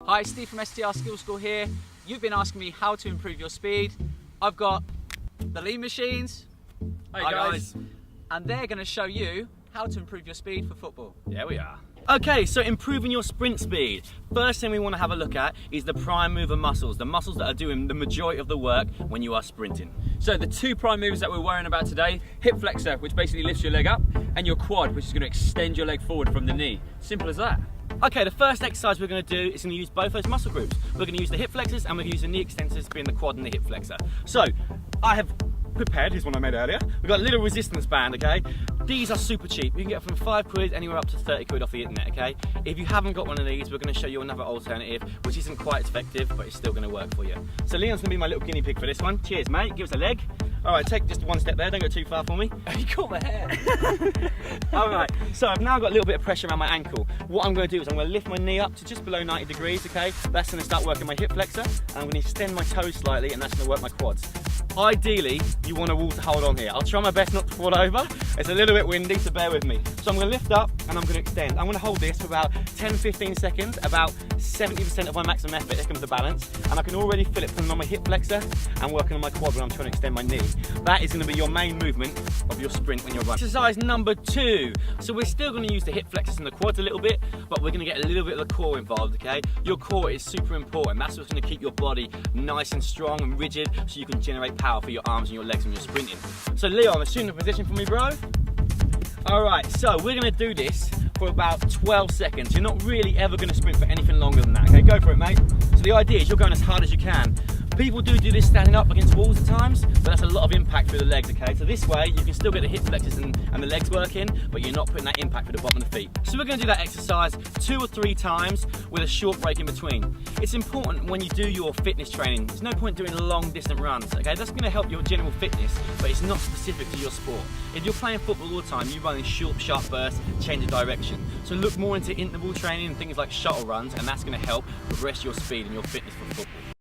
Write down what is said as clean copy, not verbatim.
Hi, Steve from STR Skills School here. You've been asking me how to improve your speed. I've got the lean machines. Hi guys. And they're going to show you how to improve your speed for football. Yeah, we are. Okay, so improving your sprint speed. First thing we want to have a look at is the prime mover muscles, the muscles that are doing the majority of the work when you are sprinting. So the two prime movers that we're worrying about today, hip flexor, which basically lifts your leg up, and your quad, which is going to extend your leg forward from the knee. Simple as that. Okay, the first exercise we're going to do is going to use both those muscle groups. We're going to use the hip flexors and we're going to use the knee extensors, being the quad and the hip flexor. So, I have prepared, here's one I made earlier. We've got a little resistance band, okay? These are super cheap. You can get from 5 quid anywhere up to 30 quid off the internet, okay? If you haven't got one of these, we're going to show you another alternative, which isn't quite as effective, but it's still going to work for you. So Leon's going to be my little guinea pig for this one. Cheers, mate. Give us a leg. All right, take just one step there. Don't go too far for me. You caught my hair. All right, so I've now got a little bit of pressure around my ankle. What I'm going to do is I'm going to lift my knee up to just below 90 degrees, okay? That's going to start working my hip flexor, and I'm going to extend my toes slightly, and that's going to work my quads. Ideally, you want all to hold on here. I'll try my best not to fall over. It's a little bit windy, so bear with me. So I'm going to lift up and I'm going to extend. I'm going to hold this for about 10-15 seconds, about 70% of my maximum effort. Here comes the balance. And I can already feel it pulling on my hip flexor and working on my quad when I'm trying to extend my knee. That is going to be your main movement of your sprint when you're running. Exercise number 2. So we're still going to use the hip flexors and the quads a little bit, but we're going to get a little bit of the core involved, okay? Your core is super important. That's what's going to keep your body nice and strong and rigid so you can generate power for your arms and your legs when you're sprinting. So Leon, assume the position for me, bro. All right, so we're gonna do this for about 12 seconds. You're not really ever gonna sprint for anything longer than that, okay? Go for it, mate. So the idea is you're going as hard as you can. People do this standing up against walls at times, but that's a lot of impact through the legs, okay? So this way, you can still get the hip flexors and the legs working, but you're not putting that impact through the bottom of the feet. So we're gonna do that exercise 2 or 3 times with a short break in between. It's important when you do your fitness training. There's no point doing long distant runs, okay? That's gonna help your general fitness, but it's not specific to your sport. If you're playing football all the time, you run in short, sharp bursts, change of direction. So look more into interval training and things like shuttle runs, and that's gonna help progress your speed and your fitness for football.